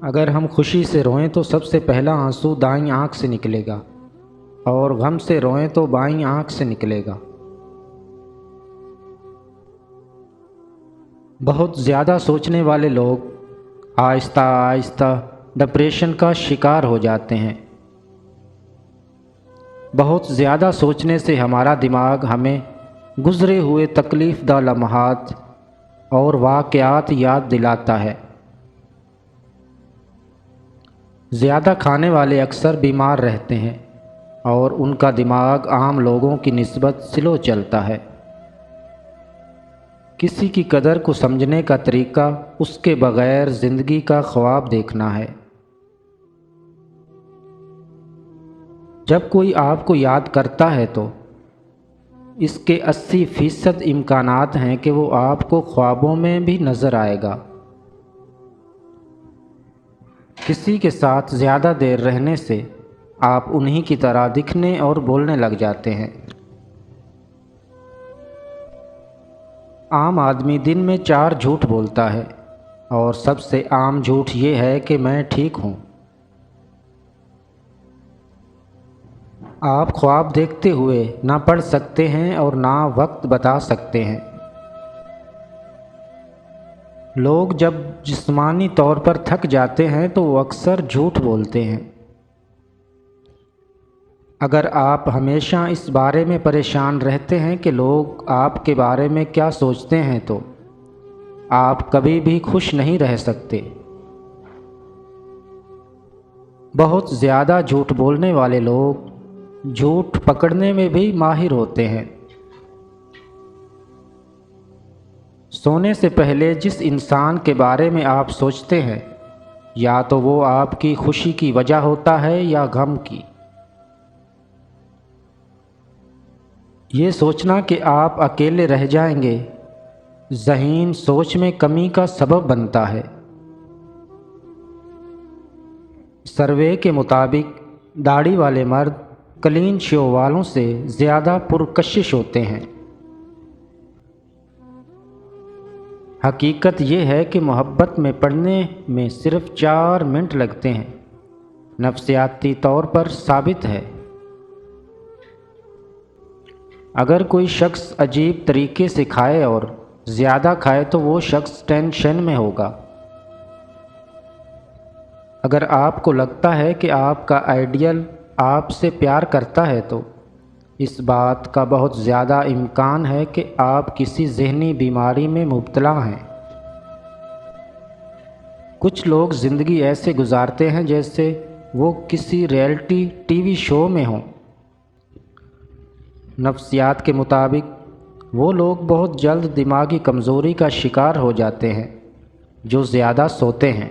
اگر ہم خوشی سے روئیں تو سب سے پہلا آنسو دائیں آنکھ سے نکلے گا، اور غم سے روئیں تو بائیں آنکھ سے نکلے گا۔ بہت زیادہ سوچنے والے لوگ آہستہ آہستہ ڈپریشن کا شکار ہو جاتے ہیں۔ بہت زیادہ سوچنے سے ہمارا دماغ ہمیں گزرے ہوئے تکلیف دہ لمحات اور واقعات یاد دلاتا ہے۔ زیادہ کھانے والے اکثر بیمار رہتے ہیں اور ان کا دماغ عام لوگوں کی نسبت سلو چلتا ہے۔ کسی کی قدر کو سمجھنے کا طریقہ اس کے بغیر زندگی کا خواب دیکھنا ہے۔ جب کوئی آپ کو یاد کرتا ہے تو اس کے 80% امکانات ہیں کہ وہ آپ کو خوابوں میں بھی نظر آئے گا۔ کسی کے ساتھ زیادہ دیر رہنے سے آپ انہی کی طرح دکھنے اور بولنے لگ جاتے ہیں۔ عام آدمی دن میں 4 جھوٹ بولتا ہے، اور سب سے عام جھوٹ یہ ہے کہ میں ٹھیک ہوں۔ آپ خواب دیکھتے ہوئے نہ پڑھ سکتے ہیں اور نہ وقت بتا سکتے ہیں۔ لوگ جب جسمانی طور پر تھک جاتے ہیں تو وہ اکثر جھوٹ بولتے ہیں۔ اگر آپ ہمیشہ اس بارے میں پریشان رہتے ہیں کہ لوگ آپ کے بارے میں کیا سوچتے ہیں تو آپ کبھی بھی خوش نہیں رہ سکتے۔ بہت زیادہ جھوٹ بولنے والے لوگ جھوٹ پکڑنے میں بھی ماہر ہوتے ہیں۔ سونے سے پہلے جس انسان کے بارے میں آپ سوچتے ہیں، یا تو وہ آپ کی خوشی کی وجہ ہوتا ہے یا غم کی۔ یہ سوچنا کہ آپ اکیلے رہ جائیں گے ذہین سوچ میں کمی کا سبب بنتا ہے۔ سروے کے مطابق داڑھی والے مرد کلین شیو والوں سے زیادہ پرکشش ہوتے ہیں۔ حقیقت یہ ہے کہ محبت میں پڑنے میں صرف 4 منٹ لگتے ہیں، نفسیاتی طور پر ثابت ہے۔ اگر کوئی شخص عجیب طریقے سے کھائے اور زیادہ کھائے تو وہ شخص ٹینشن میں ہوگا۔ اگر آپ کو لگتا ہے کہ آپ کا آئیڈیل آپ سے پیار کرتا ہے تو اس بات کا بہت زیادہ امکان ہے کہ آپ کسی ذہنی بیماری میں مبتلا ہیں۔ کچھ لوگ زندگی ایسے گزارتے ہیں جیسے وہ کسی ریئلٹی ٹی وی شو میں ہوں۔ نفسیات کے مطابق وہ لوگ بہت جلد دماغی کمزوری کا شکار ہو جاتے ہیں جو زیادہ سوتے ہیں۔